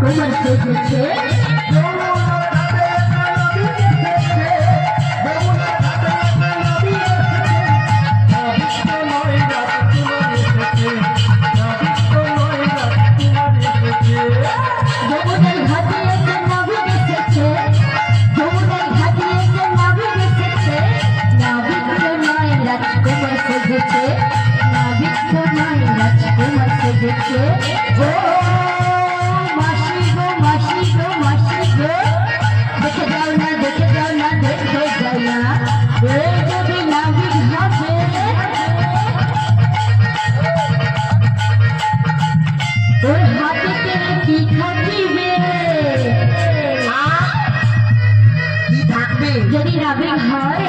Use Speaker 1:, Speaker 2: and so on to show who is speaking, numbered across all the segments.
Speaker 1: রাজকুমার সেজেছে। যদি নাবিক হয়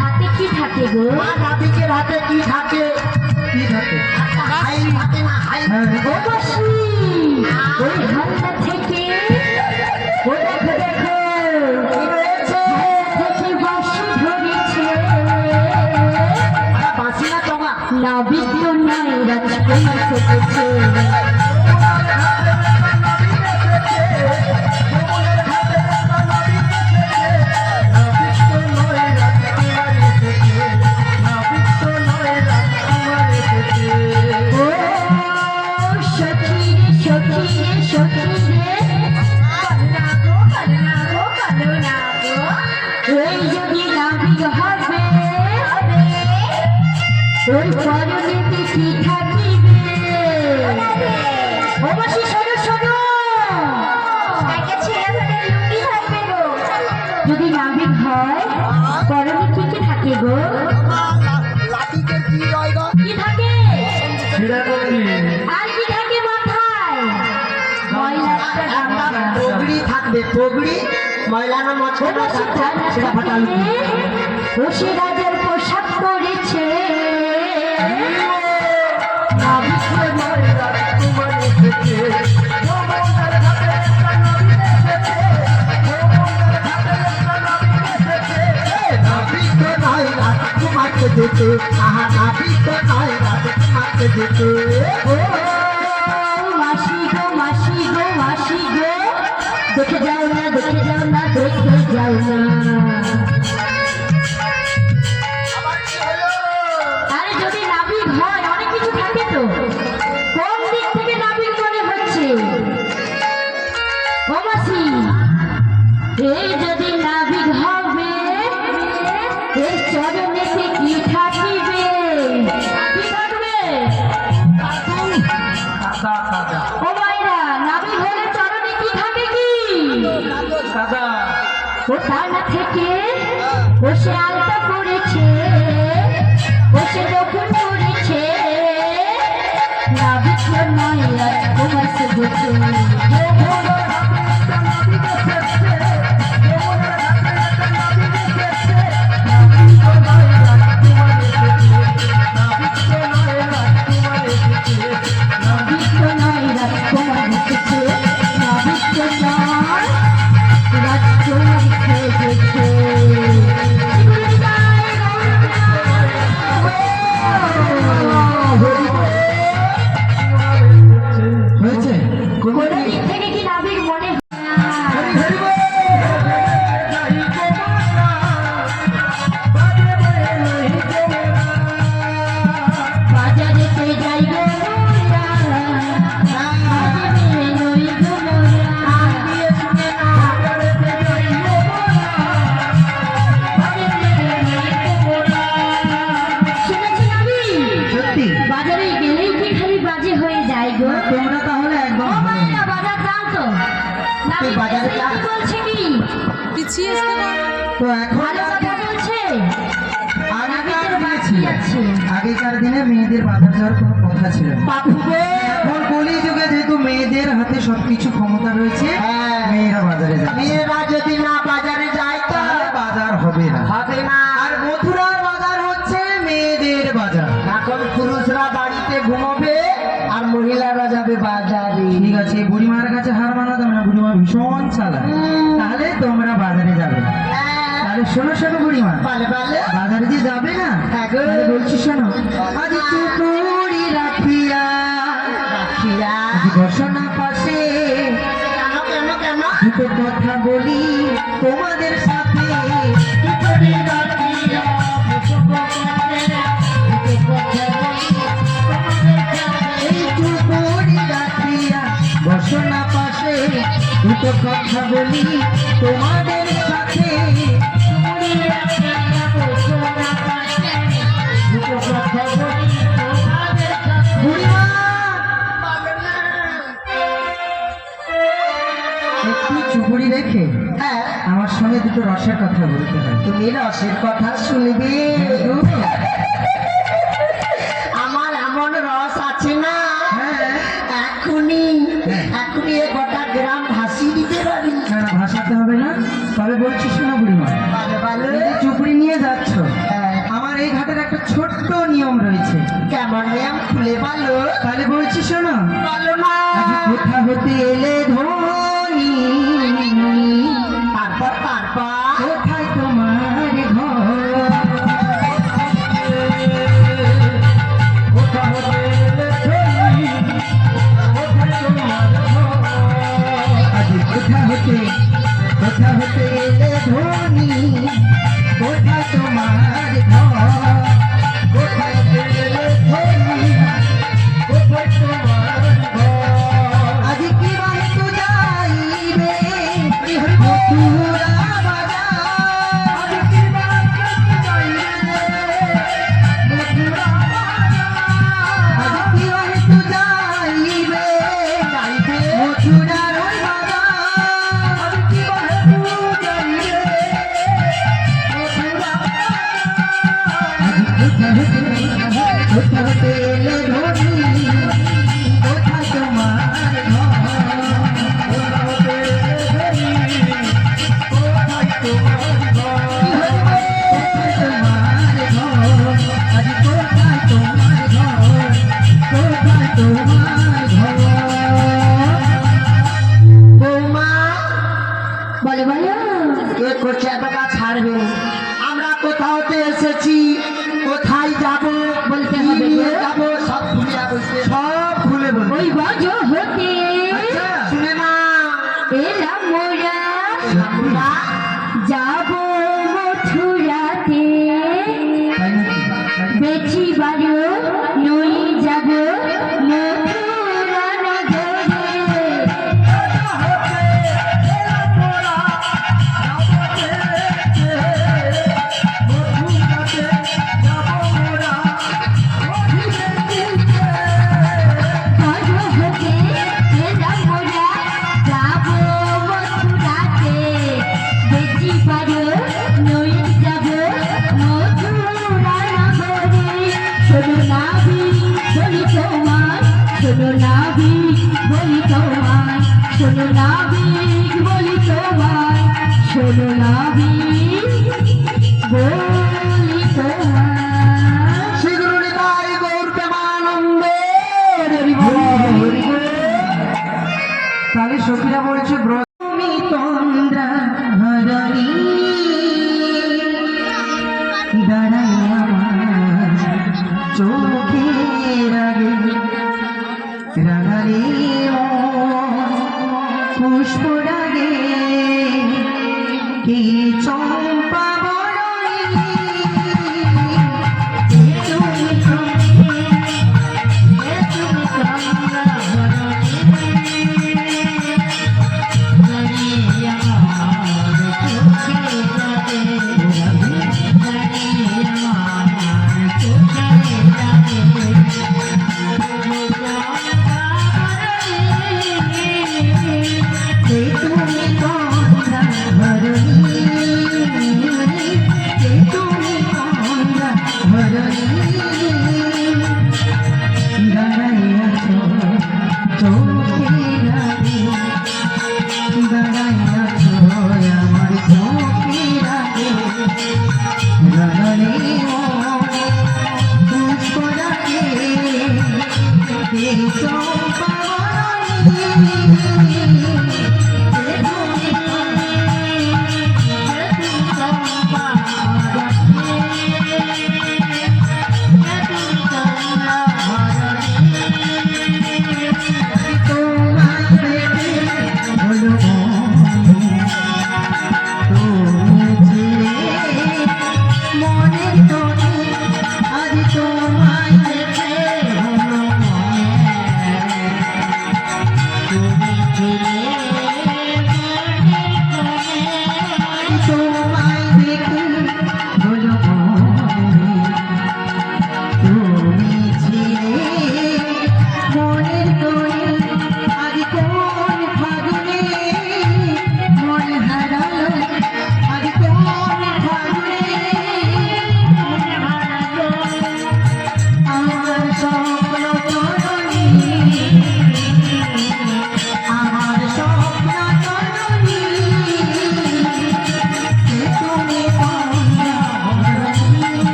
Speaker 1: হাতে কি থাকে গো?
Speaker 2: নাবিকের হাতে কি থাকে? কি থাকে? হাইল থাকে না, হাইল।
Speaker 1: ওই হাতটা থেকে দেখো বাঁশি ধরেছে।
Speaker 2: বাঁশি না তোমা?
Speaker 1: নাবিক তো নয় রাজকুমার সেজেছে। ওই পরনেতে কি থাকিবে? অবশ্যই শোনো শোনো, যদি নাবিক হয় পরনে কি কি থাকে গো?
Speaker 2: নাবিকের কি রয় গো?
Speaker 1: কি থাকে? আর কি থাকে মাথায়?
Speaker 2: পগড়ি থাকবে, পগড়ি। ময়লানো মছলা থাকবে, সেটা ফাটালো।
Speaker 1: বসে রাজার পোশাক পরেছে।
Speaker 2: যেতে আহা নাবিক তো নয় রাজকুমারকে যেতে।
Speaker 1: ও মাসি গো মাসি গো মাসি গো, দেখে যাও না দেখে যাও না দেখে যাও না। আরে যদি নাবিক হয় অনেক কিছু থাকে তো, কোন দিক থেকে নাবিক মনে হচ্ছে? ও মাসি, এই যদি নাবিক হবে এই চরণেতে কি থাকিবে? কি থাকবে? ও মায়েরা, নাবিক হলে চরণে কি থাকে? কি ও ডানা থেকে বসে আলতা পড়েছে, বসে দক্ষিণ পড়েছে। নাবিক নয় রাজকুমার সেজেছে।
Speaker 2: আগেকার দিনে মেয়েদের বাধা যাওয়ার কোনো কথা ছিল না। এখন কলিযুগে যেহেতু মেয়েদের হাতে সবকিছু ক্ষমতা রয়েছে, মেয়েরা বাজারে যায়। মেয়েরা যদি না বাজারে যায় তাহলে বাজার হবে না, হবে না। আর মথুরার বাজার হচ্ছে মেয়েদের বাজার। এখন পুরুষরা বাড়িতে ঘুমাবে আর মহিলারা যাবে বাজারে। ঠিক আছে, বুড়িমার কাছে হার মানা যাবে না, বুড়িমা ভীষণ চালাক। তাহলে তোমরা বাজারে যাবে। তাহলে শোনো শোনো বুড়িমা, বাজারে যে যাবে না, বলছি শোনো। আজ চুপুরি রাখিয়া রাখিয়া ঘোষণা পাশে দুটো কথা বলি তোমাদের সাথে এই চুপড়ি রাখিয়া বসো না পাশে দুটো কথা বলি তোমাদের সাথে বুড়িমা, একটু চুপড়ি রেখে
Speaker 1: হ্যাঁ
Speaker 2: আমার সঙ্গে দুটো রসের কথা বলতে হয়।
Speaker 1: তুমি রসের কথা শুনবে আমার এমন রস আছে না
Speaker 2: হ্যাঁ
Speaker 1: এখনই এ গোটা গ্রাম ভাসিয়ে দিতে পারি
Speaker 2: না না, ভাসাতে হবে না, তবে বলছি শোনো বুড়িমা,
Speaker 1: ভালো ভালো
Speaker 2: এই যে চুপড়ি নিয়ে যাচ্ছ,
Speaker 1: হ্যাঁ,
Speaker 2: আমার এই ঘাটের একটা ছোট্ট নিয়ম রয়েছে,
Speaker 1: কেমন নিয়ম খুলে ভালো
Speaker 2: তাহলে বলছি শোনো।
Speaker 1: ভালো না
Speaker 2: আজ কোথা হতে এলে ধনী,
Speaker 1: তারপর
Speaker 2: কোথায় তোমার ঘর? কোথা হতে এলে ধনী, কোথায় তোমার ঘর? আজ কোথা হতে এলে ধনী, কোথায় তোমার ঘর? কোথায় এলে ধনী, কোথায় তোমার ঘর? আজ কি বাহিত যাইবে মথুরা বাজার? আজ কি বাহিত যাইবে মথুরা বাজার? আজ কি বাহিত যাইবে মথুরার বাজার? আজ কি বাহিত যাইবে মথুরা বাজার? কোথা হতে এলে ধনী, কোথায় তোমার ঘর? কোথা হতে এলে ধনী, কোথায় তোমার ঘর? কোথায় তোমার ঘর? আজ কোথায় তোমার ঘর? কোথায় তোমার ঘর?
Speaker 1: বৌমা
Speaker 2: বলে বলো
Speaker 1: কে করছে এতটা ছাড়বে আমরা কোথাওতে এসেছি কোথায় যাব
Speaker 2: বলতে
Speaker 1: কি
Speaker 2: হবে
Speaker 1: নিয়ে
Speaker 2: গো।
Speaker 1: যাব সব ভুলিয়া বলছে
Speaker 2: সব খুলে বলবে।
Speaker 1: ওই বাজো হতে
Speaker 2: আচ্ছা।
Speaker 1: শুনে না
Speaker 2: এলাম মোরা
Speaker 1: আমরা
Speaker 2: যাব মথুরাতে,
Speaker 1: তাই নাকি?
Speaker 2: বেশি বারো নই যাব মথুরা নগরে। বাজো হতে এলাম মোরা যাব মথুরাতে, বেশি বারো নই যাব মথুরা নগরে। শোনো নাবি বলি তোমায়, শোনো নাবি বলি তোমায়, শোনো নাবি বলি তোমায়, শোনো নাবি বলি তোমায়।
Speaker 1: শীঘ্রই তাই গৌর প্রেমানন্দে
Speaker 2: তাহলে সখীরা বলছে ব্রত